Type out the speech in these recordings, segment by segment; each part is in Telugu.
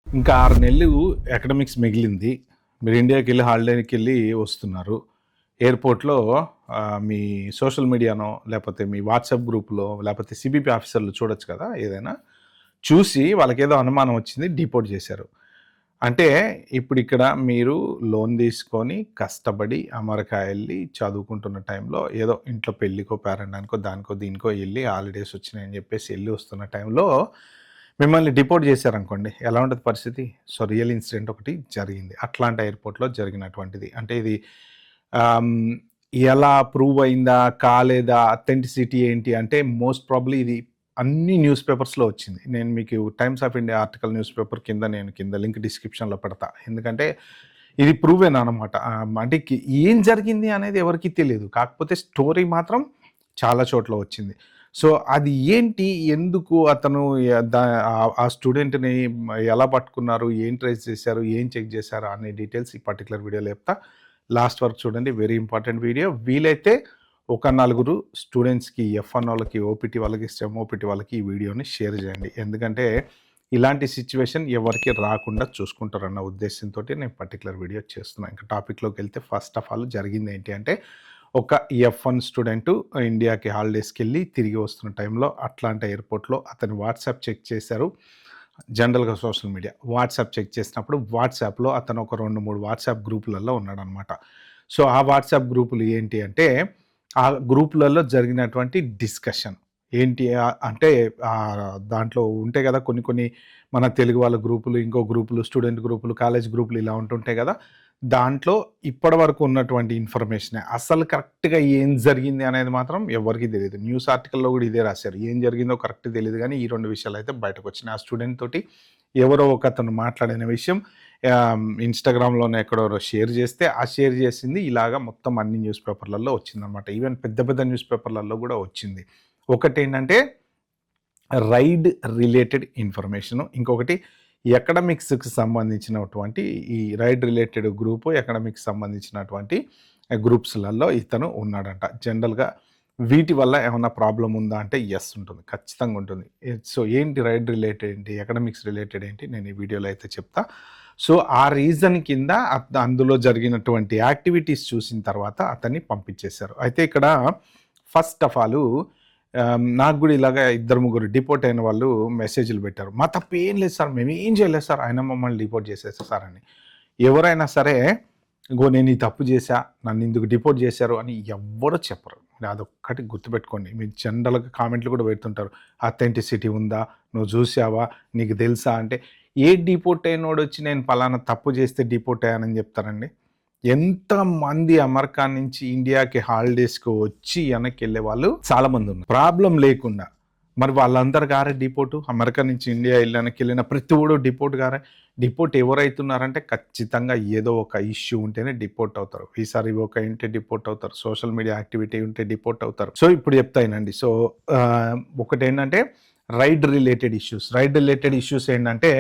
ఇంకా 6 నెలలు అకాడమిక్స్ మిగిలింది. మీరు ఇండియాకెళ్ళి హాలిడేకెళ్ళి వస్తున్నారు. ఎయిర్‌పోర్ట్‌లో మీ సోషల్ మీడియానో, లేపోతే మీ వాట్సాప్ గ్రూప్‌లో, లేపోతే సీబీపీ ఆఫీసర్‌లు చూడొచ్చు కదా! ఏదైనా. చూసి వాళ్ళకేదో అనుమానం వచ్చింది. డిపోర్ట్ చేశారు. అంటే ఇప్పుడిక్కడ మీరు లోన్ తీసుకొని, కష్టపడి అమెరికా ఎళ్లి చదువుకుంటున్న టైంలో ఏదో ఇంట్లో పెళ్ళికో, పేరంటానికో, దానికో, దీనికో ఎళ్లి హాలిడేస్ వచ్చినాయని చెప్పేసి ఎళ్లి వస్తున్న టైంలో మిమ్మల్ని డిపోర్ట్ చేశారనుకోండి. ఎలా ఉంటది పరిస్థితి? సో, రియల్ ఇన్సిడెంట్ ఒకటి జరిగింది. అట్లాంటా ఎయిర్‌పోర్ట్‌లో జరిగినటువంటిది. అంటే ఇది ఆహ్, హ్మ్, ఎలా ప్రూవ్ అయిందా? కాలేదా? అథెంటిసిటీ ఏంటి? అంటే మోస్ట్ ప్రాబబ్లీ ఇది అన్ని న్యూస్ పేపర్స్‌లో వచ్చింది. నేను మీకు times of India article news paper కింద లింక్ డిస్క్రిప్షన్‌లో పెడతా. ఎందుకంటే ఇది ప్రూవెన్ అనమాట. అంటే ఏం జరిగింది అనేది ఎవరికీ తెలీదు. కాకపోతే స్టోరీ మాత్రం చాలా చోట్ల వచ్చింది. సో, అది ఏంటి? ఎందుకు అతను ఆ స్టూడెంట్‌ని ఎలా పట్టుకున్నారు? ఏం ట్రేస్ చేశారు? ఏం చెక్ చేశారు? అనే డీటెయిల్స్ ఈ పర్టిక్యులర్ వీడియోలో చెప్తా. లాస్ట్ వరకు చూడండి. Very important video. వీలైతే ఒక నలుగురు స్టూడెంట్స్‌కి, ఎఫ్1 వాళ్ళకి, ఓపీటీ వాళ్ళకి, స్టెమ్ ఓపీటీ వాళ్ళకి ఈ వీడియోని షేర్ చేయండి. ఎందుకంటే ఇలాంటి సిట్యుయేషన్ ఎవరికీ రాకుండా చూసుకుంటారన్న ఉద్దేశ్యంతోటి నేను పర్టిక్యులర్ వీడియో చేస్తున్నా. ఇంకా టాపిక్‌లోకి వెళ్తే ఫస్ట్ ఆఫ్ ఆల్ జరిగింది ఏంటి అంటే ఒక ఎఫ్1 స్టూడెంటు ఇండియాకి హాలిడేస్‌కెళ్ళి తిరిగి వస్తున్న టైంలో అట్లాంటా ఎయిర్‌పోర్ట్‌లో అతని వాట్సాప్ చెక్ చేశారు. జనరల్‌గా సోషల్ మీడియా. వాట్సాప్ చెక్ చేసినప్పుడు వాట్సాప్‌లో అతను ఒక 2, 3 వాట్సాప్ గ్రూపులలో ఉన్నాడనమాట. సో, ఆ వాట్సాప్ గ్రూపులు ఏంటి అంటే, ఆ గ్రూపులలో జరిగినటువంటి డిస్కషన్. ఏంటి అంటే దాంట్లో ఉంటాయి గదా! కొన్ని కొన్ని మన తెలుగు వాళ్ళ గ్రూపులు, ఇంకో గ్రూపులు, స్టూడెంట్ గ్రూపులు, కాలేజ్ గ్రూపులు ఇలా ఉంటుంటాయి గదా! దాంట్లో ఇప్పటివరకు ఉన్నటువంటి ఇన్ఫర్మేషనే. అసలు కరెక్ట్‌గా ఏం జరిగింది అనేది మాత్రం ఎవ్వరికీ తెలీదు. న్యూస్ ఆర్టికల్‌లో గూడా ఇదే రాశారు. ఏం జరిగిందో కరెక్ట్ తెలీదు గానీ, ఈ 2 విషయాలైతే బయటకొచ్చినాయి. ఆ స్టూడెంట్ తోటి ఎవరో ఒకతను మాట్లాడిన విషయం ఇన్‌స్టాగ్రామ్‌లోనో ఎక్కడో షేర్ జేస్తే, ఆ షేర్ జేసింది ఇలాగా మొత్తం అన్ని న్యూస్ పేపర్‌లలో వచ్చిందనమాట. ఈవెన్ పెద్ద పెద్ద న్యూస్ పేపర్‌లలో గూడా వచ్చింది. ఒకటేంటంటే రైడ్ రిలేటెడ్ ఇన్ఫర్మేషను. ఇంకొకటి ఎకడమిక్స్‌కి సంబంధించినటువంటి ఈ రైడ్ రిలేటెడ్ గ్రూపు, ఎకడమిక్స్ సంబంధించినటువంటి గ్రూప్స్‌లలో ఇతను ఉన్నాడంట. జనరల్‌గా వీటి వల్ల ఏమన్నా ప్రాబ్లమ్ ఉందా అంటే యెస్ ఉంటుంది. ఖచ్చితంగా ఉంటుంది. సో, ఏంటి రైడ్ రిలేటెడ్ ఏంటి? ఎకడమిక్స్ రిలేటెడ్ ఏంటి? నేను ఈ వీడియోలో అయితే చెప్తా. సో, ఆ రీజన్ కింద అందులో జరిగినటువంటి యాక్టివిటీస్ చూసిన తర్వాత అతన్ని పంపించేశారు. అయితే ఇక్కడ ఫస్ట్ ఆఫ్ ఆలు నాకు గూడా ఇలాగ ఇద్దరు, ముగ్గురు డిపోర్ట్ అయిన వాళ్ళు మెసేజ్‌లు పెట్టారు. మా తప్పేం లేదు సార్. మేమేం చేయలేదు సార్. అయినా మమ్మల్ని డిపోర్ట్ చేసేసారు సార్ అని. ఎవరైనా సరే, ఇగో నేను ఈ తప్పు చేశా. నన్నిందుకు డిపోర్ట్ చేశారు అని ఎవ్వరు చెప్పరు. అదొక్కటి గుర్తుపెట్టుకోండి. మీరు జనరల్‌గా కామెంట్లు కూడా పెడుతుంటారు. అథెంటిసిటీ ఉందా? నువ్వు చూసావా? నీకు తెలుసా? అంటే ఏ డిపోర్ట్ అయినోడొచ్చి నేను పలానా తప్పు చేస్తే డిపోర్ట్ అయ్యానని చెప్తారండి? ఎంతమంది అమెరికా నుంచి ఇండియాకి హాలిడేస్‌కి వచ్చి వెనక్కెళ్ళే వాళ్ళు చాలా మందున్నారు. ప్రాబ్లమ్ లేకుండా. మరి వాళ్ళందరు గారే డిపోర్టు. అమెరికా నుంచి ఇండియా వెనక్కెళ్ళిన ప్రతివోడు డిపోర్ట్ గారే. డిపోర్ట్ ఎవరైతున్నారంటే ఖచ్చితంగా ఏదో ఒక ఇష్యూ ఉంటేనే డిపోర్ట్ అవుతారు. వీసా రివోక్ అయ్యుంటే డిపోర్ట్ అవుతారు. సోషల్ మీడియా యాక్టివిటీ ఉంటే డిపోర్ట్ అవుతారు. సో, ఇప్పుడు చెప్తా ఇనండి. సో, ఒకటేంటంటే ride related issues. Ride related issues ఏంటంటే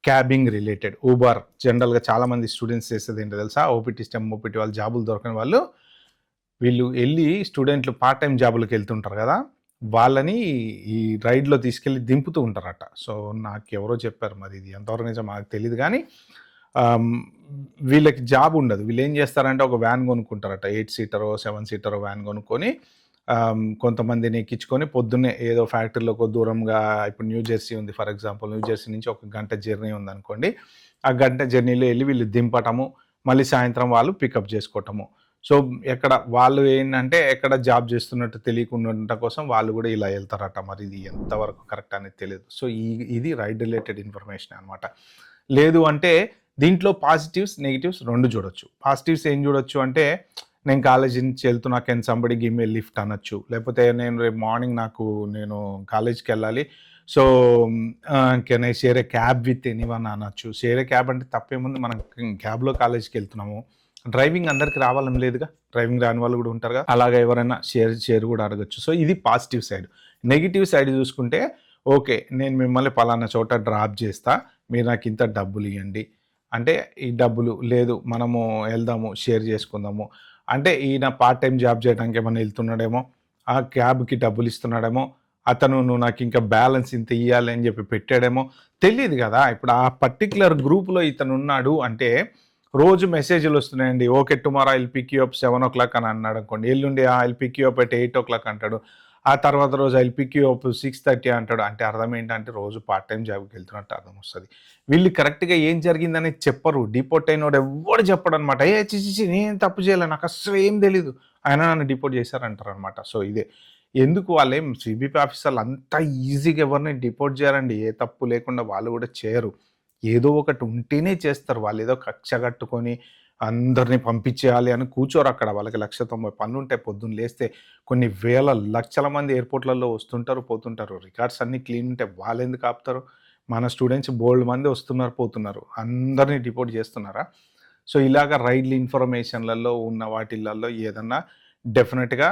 క్యాబింగ్ రిలేటెడ్. ఊబర్ జనరల్‌గా చాలామంది స్టూడెంట్స్ చేసేదేంటో తెలుసా? ఓపీటీ, స్టెమ్ ఓపీటీ వాళ్ళు జాబులు దొరకని వాళ్ళు, వీళ్ళు ఎళ్లి స్టూడెంట్లు పార్ట్ టైమ్ జాబులకెళ్తుంటారు గదా! వాళ్ళని ఈ రైడ్‌లో తీసుకెళ్ళి దింపుతూ ఉంటారట. సో, నాకెవరో చెప్పారు. మరి ఇది ఎంతవరకు నిజమో నాకు తెలీదు గానీ, ఆహ్, హ్మ్, వీళ్ళకి జాబ్ ఉండదు. వీళ్ళేం చేస్తారంటే ఒక వ్యాన్ కొనుక్కుంటారట. 8 సీటరో, 7 సీటరో వ్యాన్ కొనుక్కొని కొంతమందిని ఎక్కించుకొని పొద్దున్నే ఏదో ఫ్యాక్టరీలోకో దూరంగా ఇప్పుడు న్యూ జెర్సీ ఉంది ఫర్ ఎగ్జాంపుల్. న్యూ జెర్సీ నుంచి ఒక గంట జర్నీ ఉందనుకోండి. ఆ గంట జర్నీలో ఎళ్లి వీళ్ళు దింపటము, మళ్ళీ సాయంత్రం వాళ్ళు పికప్ చేసుకోవటము. సో, వాళ్ళు ఏంటంటే ఎక్కడ జాబ్ చేస్తున్నట్టు తెలియకుండా ఉండటం కోసం వాళ్ళు గూడా ఇలా ఎళ్తారట. మరి ఇది ఎంతవరకు కరెక్ట్ అనేది తెలీదు. సో, ఇది రైడ్ రిలేటెడ్ ఇన్ఫర్మేషనే అనమాట. లేదు అంటే దీంట్లో పాజిటివ్స్, నెగెటివ్స్ 2 చూడొచ్చు. పాజిటివ్స్ ఏం చూడొచ్చు అంటే నేను కాలేజీ నుంచి వెళ్తున్నా can somebody give me lift అనొచ్చు. లేకపోతే నేను రేపు మార్నింగ్ నేను కాలేజ్‌కెళ్ళాలి. So, can I share a cab with anyone అనొచ్చు. షేర్ ఎ క్యాబ్ అంటే తప్పేముంది మనం క్యాబ్‌లో కాలేజ్‌కెళ్తున్నాము. డ్రైవింగ్ అందరికి రావాలని లేదుగా. డ్రైవింగ్ రాని వాళ్ళు గూడా ఉంటారుగా. అలాగా ఎవరైనా షేర్ గూడా అడగొచ్చు. సో, ఇది పాజిటివ్ సైడ్. నెగెటివ్ సైడ్ చూసుకుంటే ఓకే. నేను మిమ్మల్ని పలానా చోట డ్రాప్ చేస్తా. మీరు నాకింత డబ్బులియ్యండి. అంటే ఈ డబ్బులు లేదు మనము ఎళ్దాము, షేర్ చేసుకుందాము. అంటే ఈయన పార్ట్ టైమ్ జాబ్ చేయడానికి ఏమన్నా ఎళ్తున్నాడేమో, ఆ క్యాబ్‌కి డబ్బులిస్తున్నాడేమో, అతను నువ్వు నాకు ఇంకా బ్యాలెన్స్ ఇంత ఇవ్వాలి అని చెప్పి పెట్టాడేమో తెలియదు కదా. ఇప్పుడు ఆ పర్టిక్యులర్ గ్రూప్లో ఇతను ఉన్నాడు అంటే రోజు మెసేజ్లు వస్తున్నాయండి. Okay tomorrow I'll pick you up 7 అని అన్నాడు అనుకోండి, ఎల్లుండి I'll pick you up at 8 అంటాడు, ఆ తర్వాత రోజు ఐల్ పిక్ యూ అప్ 6:30 అంటాడు. అంటే అర్థం ఏంటంటే రోజు పార్ట్ టైం జాబ్కి వెళ్తున్నట్టు అర్థం వస్తుంది. వీళ్ళు కరెక్ట్గా ఏం జరిగిందనేది చెప్పరు. డిపోర్ట్ అయినోడు ఎవ్వడు చెప్పడు అనమాట. చిచి నేను తప్పు చేయలే, నాకు అసలు ఏం తెలీదు, ఆయన నన్ను డిపోర్ట్ చేశారంటారు అనమాట. సో ఇదే ఎందుకు వాళ్ళేం సిబిపి ఆఫీసర్లు అంత ఈజీగా ఎవరిని డిపోర్ట్ చేయరండి. ఏ తప్పు లేకుండా వాళ్ళు కూడా చేయరు. ఏదో ఒకటి ఉంటేనే చేస్తారు. వాళ్ళు ఏదో కక్ష కట్టుకొని అందరిని పంపించేయాలి అని కూర్చోరు అక్కడ. వాళ్ళకి 190 పనులుంటాయి. పొద్దున్న లేస్తే కొన్ని వేల లక్షల మంది ఎయిర్పోర్ట్లలో వస్తుంటారు, పోతుంటారు. రికార్డ్స్ అన్నీ క్లీన్ ఉంటాయి. వాళ్ళు ఎందుకు ఆపుతారు? మన స్టూడెంట్స్ బోల్డ్ మంది వస్తున్నారు, పోతున్నారు. అందరినీ డిపోర్ట్ చేస్తున్నారా? సో ఇలాగ రైడ్లు ఇన్ఫర్మేషన్లలో ఉన్న వాటిలలో ఏదన్నా డెఫినెట్గా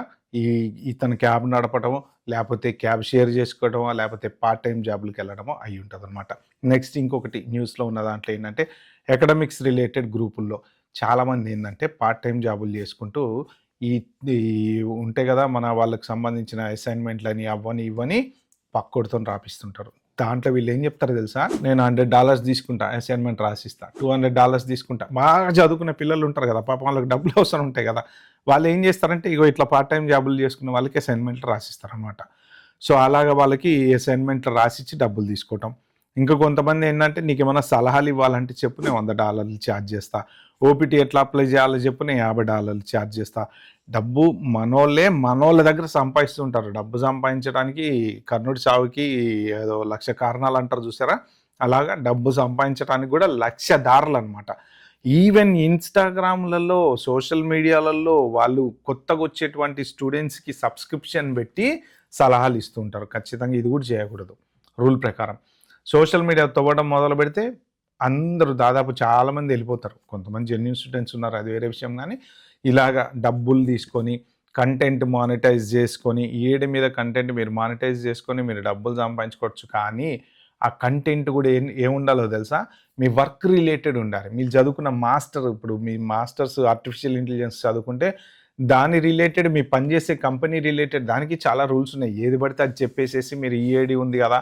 ఇతను క్యాబ్ నడపడమో, లేకపోతే క్యాబ్ షేర్ చేసుకోవడమో, లేకపోతే పార్ట్ టైం జాబ్‌లకి వెళ్ళడమో అయ్యి ఉంటదనమాట. నెక్స్ట్ ఇంకొకటి న్యూస్‌లో ఉన్న దాంట్లో ఏంటంటే అకాడమిక్స్ రిలేటెడ్ గ్రూపుల్లో చాలామంది ఏంటంటే పార్ట్ టైం జాబులు చేసుకుంటూ ఈ ఈ ఉంటాయి కదా మన వాళ్ళకి సంబంధించిన అసైన్మెంట్లని అవ్వని ఇవ్వని పక్కోడితోని రాపిస్తుంటారు. దాంట్లో వీళ్ళు ఏం చెప్తారో తెలుసా? నేను $100 తీసుకుంటా, అసైన్మెంట్ రాసిస్తా. $200 తీసుకుంటా. బాగా చదువుకునే పిల్లలు ఉంటారు కదా, పాపం వాళ్ళకి డబ్బులు అవసరం ఉంటాయి కదా. వాళ్ళు ఏం చేస్తారంటే ఇగో ఇట్లా పార్ట్ టైం జాబులు చేసుకున్న వాళ్ళకి అసైన్మెంట్లు రాసిస్తారనమాట. సో అలాగా వాళ్ళకి అసైన్మెంట్లు రాసిచ్చి డబ్బులు తీసుకోవటం. ఇంకా కొంతమంది ఏంటంటే నీకేమైనా సలహాలు ఇవ్వాలంటే చెప్పు, నేను $100 ఛార్జ్ చేస్తా. ఓపీటీ ఎట్లా అప్లై చేయాలో చెప్పు, నేను $50 ఛార్జ్ చేస్తా. డబ్బు మనోళ్ళ దగ్గర సంపాదిస్తుంటారు. డబ్బు సంపాదించడానికి కర్ణుడి చావుకి ఏదో 1,00,000 కారణాలు అంటారు చూసారా? అలాగా డబ్బు సంపాదించడానికి కూడా 1,00,000 దారులు అనమాట. ఈవెన్ ఇన్స్టాగ్రామ్లలో, సోషల్ మీడియాలలో వాళ్ళు కొత్తగా వచ్చేటువంటి స్టూడెంట్స్కి సబ్స్క్రిప్షన్ పెట్టి సలహాలు ఇస్తూ ఉంటారు. ఖచ్చితంగా ఇది కూడా చేయకూడదు రూల్ ప్రకారం. సోషల్ మీడియా తవ్వడం మొదలు పెడితే అందరూ దాదాపు చాలామంది వెళ్ళిపోతారు. కొంతమంది జెన్యూన్ స్టూడెంట్స్ ఉన్నారు, అది వేరే విషయం. కానీ ఇలాగా డబ్బులు తీసుకొని కంటెంట్ మానిటైజ్ చేసుకొని, ఏడు మీద కంటెంట్ మీరు మానిటైజ్ చేసుకొని మీరు డబ్బులు సంపాదించుకోవచ్చు. కానీ ఆ కంటెంట్ కూడా ఏముండాలో తెలుసా? మీ వర్క్ రిలేటెడ్ ఉండాలి. మీరు చదువుకున్న ఇప్పుడు మీ మాస్టర్స్ ఆర్టిఫిషియల్ ఇంటెలిజెన్స్ చదువుకుంటే దాని రిలేటెడ్, మీ పనిచేసే కంపెనీ రిలేటెడ్ దానికి చాలా రూల్స్ ఉన్నాయి. ఏది పడితే అది చెప్పేసేసి మీరు ఈఏడి ఉంది కదా,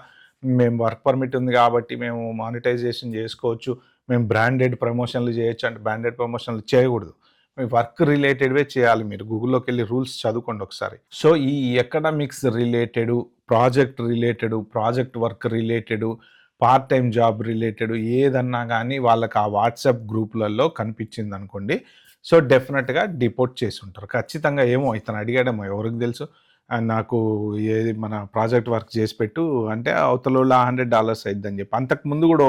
మేము వర్క్ పర్మిట్ ఉంది కాబట్టి మేము మానిటైజేషన్ చేసుకోవచ్చు, మేము బ్రాండెడ్ ప్రమోషన్లు చేయొచ్చు అంటే బ్రాండెడ్ ప్రమోషన్లు చేయకూడదు. మీ వర్క్ రిలేటెడ్వే చేయాలి. మీరు గూగుల్లోకి వెళ్ళి రూల్స్ చదువుకోండి ఒకసారి. సో ఈ economics related, project related, project work related, part time job related ఏదన్నా కానీ వాళ్ళకి ఆ వాట్సాప్ గ్రూపులలో కనిపించింది అనుకోండి, సో డెఫినెట్గా డిపోర్ట్ చేసి ఉంటారు ఖచ్చితంగా. ఏమో ఇతను అడిగాడేమో, ఎవరికి తెలుసు, నాకు ఏది మన ప్రాజెక్ట్ వర్క్ చేసి పెట్టు అంటే అవతల $100 అయిద్దని చెప్పి. అంతకుముందు కూడా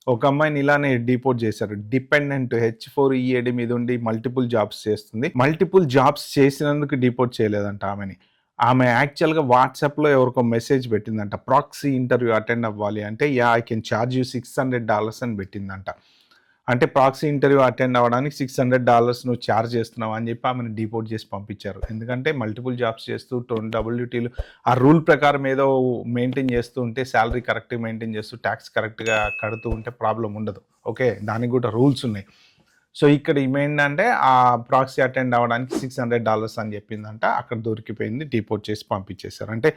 ఒక అమ్మాయిని ఇలానే డిపోర్ట్ చేశారు. డిపెండెంట్ H4 EAD మీద ఉండి మల్టిపుల్ జాబ్స్ చేస్తుంది. మల్టిపుల్ జాబ్స్ చేసినందుకు డిపోర్ట్ చేయలేదంట ఆమెని. ఆమె యాక్చువల్గా వాట్సాప్లో ఎవరికో మెసేజ్ పెట్టిందంట, ప్రాక్సీ ఇంటర్వ్యూ అటెండ్ అవ్వాలి అంటే ఐ కెన్ ఛార్జ్ యూ $600 అని పెట్టిందంట. అంటే ప్రాక్సీ ఇంటర్వ్యూ అటెండ్ అవ్వడానికి $600 నువ్వు ఛార్జ్ చేస్తున్నావు అని చెప్పి ఆమెను డిపోర్ట్ చేసి పంపించారు. ఎందుకంటే మల్టిపుల్ జాబ్స్ చేస్తూ WTలు ఆ రూల్ ప్రకారం ఏదో మెయింటైన్ చేస్తూ ఉంటే, శాలరీ కరెక్ట్గా మెయింటైన్ చేస్తూ ట్యాక్స్ కరెక్ట్గా కడుతూ ఉంటే ప్రాబ్లం ఉండదు. ఓకే, దానికి కూడా రూల్స్ ఉన్నాయి. సో ఇక్కడ ఏమైందంటే ఆ ప్రాక్సీ అటెండ్ అవ్వడానికి $600 అని చెప్పిందంట. అక్కడ దొరికిపోయింది, డిపోర్ట్ చేసి పంపించేశారు. అంటే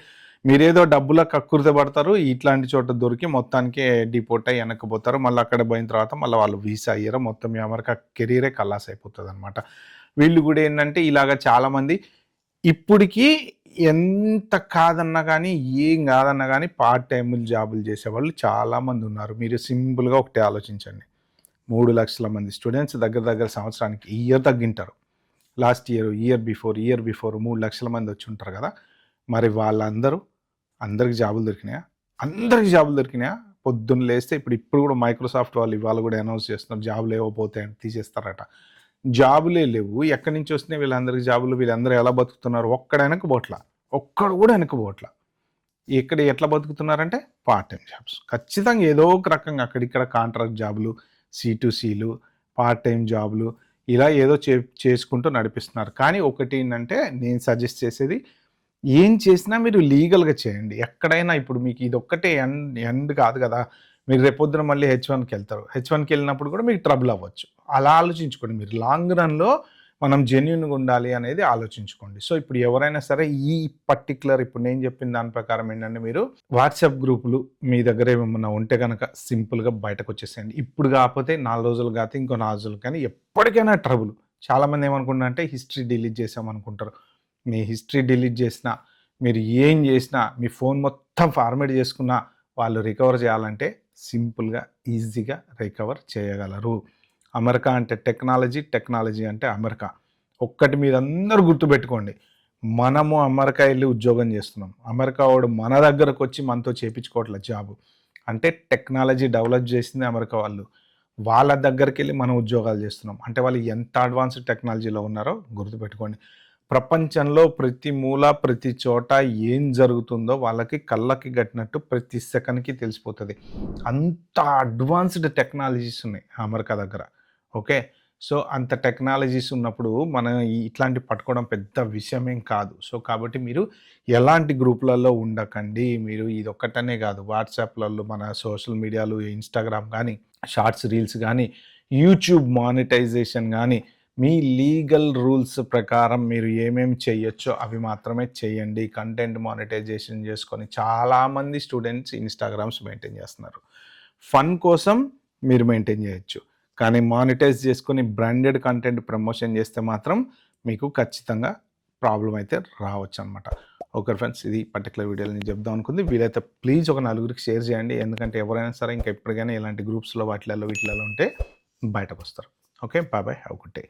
మీరేదో డబ్బుల కక్కుర్తి పడతారు, ఇట్లాంటి చోట దొరికి మొత్తానికి డిపోర్ట్ అయ్యి వెనక్కిపోతారు. మళ్ళీ అక్కడ పోయిన తర్వాత మళ్ళీ వాళ్ళు వీసా అయ్యారు, మొత్తం మీ అమెరికా కెరీరే కల్లాస్ అయిపోతుంది అనమాట. వీళ్ళు కూడా ఏంటంటే ఇలాగ చాలామంది ఇప్పటికీ ఎంత కాదన్నా కానీ, ఏం కాదన్నా కానీ పార్ట్ టైం జాబులు చేసేవాళ్ళు చాలామంది ఉన్నారు. మీరు సింపుల్గా ఒకటే ఆలోచించండి. 3 లక్షల మంది స్టూడెంట్స్ దగ్గర సంవత్సరానికి ఇయర్ తగ్గింటారు. లాస్ట్ ఇయర్ బిఫోర్ 3 లక్షల మంది వచ్చి ఉంటారు కదా. మరి అందరికి జాబులు దొరికినాయా? అందరికి జాబులు దొరికినాయా? పొద్దున్న లేస్తే ఇప్పుడు కూడా మైక్రోసాఫ్ట్ వాళ్ళు ఇవాళ కూడా అనౌన్స్ చేస్తున్నారు, జాబులు ఏవోపోతాయని, తీసేస్తారట. జాబులే లేవు, ఎక్కడి నుంచి వస్తున్నాయి వీళ్ళందరికి జాబులు? వీళ్ళందరూ ఎలా బతుకుతున్నారు? ఒక్కడు కూడా వెనకపోవట్లా. ఎట్లా బతుకుతున్నారంటే పార్ట్ టైం జాబ్స్. ఖచ్చితంగా ఏదో ఒక రకంగా అక్కడిక్కడ కాంట్రాక్ట్ జాబులు, C2Cలు, పార్ట్ టైం జాబులు ఇలా ఏదో చేసుకుంటూ నడిపిస్తున్నారు. కానీ ఒకటి ఏంటంటే నేను సజెస్ట్ చేసేది, ఏం చేసినా మీరు లీగల్గా చేయండి. ఎక్కడైనా ఇప్పుడు మీకు ఇది ఒక్కటే ఎండ్ కాదు కదా. మీరు రేపొద్దున మళ్ళీ H1కి వెళ్తారు. H1కి వెళ్ళినప్పుడు కూడా మీకు ట్రబుల్ అవ్వచ్చు. అలా ఆలోచించుకోండి. మీరు లాంగ్ రన్లో మనం జెన్యూన్గా ఉండాలి అనేది ఆలోచించుకోండి. సో ఇప్పుడు ఎవరైనా సరే ఈ పర్టిక్యులర్ ఇప్పుడు నేను చెప్పిన దాని ప్రకారం ఏంటంటే మీరు వాట్సాప్ గ్రూపులు మీ దగ్గర ఏమన్నా ఉంటే కనుక సింపుల్గా బయటకు వచ్చేసేయండి. ఇప్పుడు కాకపోతే 4 రోజులు కాకపోతే ఇంకో 4 రోజులు కానీ ఎప్పటికైనా ట్రబుల్. చాలామంది ఏమనుకుంటారంటే హిస్టరీ డిలీట్ చేసామనుకుంటారు. మీ హిస్టరీ డిలీట్ చేసినా, మీరు ఏం చేసినా, మీ ఫోన్ మొత్తం ఫార్మాట్ చేసుకున్నా వాళ్ళు రికవర్ చేయాలంటే సింపుల్గా, ఈజీగా రికవర్ చేయగలరు. అమెరికా అంటే టెక్నాలజీ, టెక్నాలజీ అంటే అమెరికా. ఒక్కటి మీరందరూ గుర్తుపెట్టుకోండి. మనము అమెరికా ఎళ్లి ఉద్యోగం చేస్తున్నాం. అమెరికా వాడు మన దగ్గరకొచ్చి మనతో చేపించుకోవట్లే జాబు. అంటే టెక్నాలజీ డెవలప్ చేసింది అమెరికా వాళ్ళు. వాళ్ళ దగ్గరికెళ్ళి మనం ఉద్యోగాలు చేస్తున్నాం. అంటే వాళ్ళు ఎంత అడ్వాన్స్డ్ టెక్నాలజీలో ఉన్నారో గుర్తుపెట్టుకోండి. ప్రపంచంలో ప్రతి మూల, ప్రతి చోట ఏం జరుగుతుందో వాళ్ళకి కళ్ళకి కట్టినట్టు ప్రతి సెకన్‌కి తెలిసిపోతది. అంత అడ్వాన్స్డ్ టెక్నాలజీస్ ఉన్నాయి అమెరికా దగ్గర. ఓకే. సో, అంత టెక్నాలజీస్ ఉన్నప్పుడు మనం ఇట్లాంటివి పట్టుకోవడం పెద్ద విషయమేం కాదు. సో, కాబట్టి మీరు ఎలాంటి గ్రూప్‌లలో ఉండకండి. మీరు ఇదొక్కటనే కాదు వాట్సాప్‌లలో మన సోషల్ మీడియాలు, ఇన్‌స్టాగ్రామ్ గానీ, షార్ట్స్, రీల్స్ గానీ, యూట్యూబ్ మానిటైజేషన్ గానీ, మీ లీగల్ రూల్స్ ప్రకారం మీరు ఏమేమి చేయొచ్చో అవి మాత్రమే చేయండి. కంటెంట్ మానిటైజేషన్ చేసుకొని చాలామంది స్టూడెంట్స్ ఇన్‌స్టాగ్రామ్స్ మెయింటైన్ చేస్తున్నారు. ఫన్ కోసం మీరు మెయింటైన్ చేయొచ్చు. కానీ మానిటైజ్ చేసుకొని బ్రాండెడ్ కంటెంట్ ప్రమోషన్ చేస్తే మాత్రం మీకు ఖచ్చితంగా ప్రాబ్లమ్ అయితే రావచ్చనమాట. ఓకే ఫ్రెండ్స్, ఇది పర్టిక్యులర్ వీడియోలో నేను చెప్దాం అనుకుంది. వీలైతే ప్లీజ్ ఒక నలుగురికి షేర్ చేయండి. ఎందుకంటే ఎవరైనా సరే ఇంకా ఎప్పటికైనా ఇలాంటి గ్రూప్స్‌లో వీటిలలో ఉంటే బయటకొస్తారు. Okay. Bye bye. Have a good day.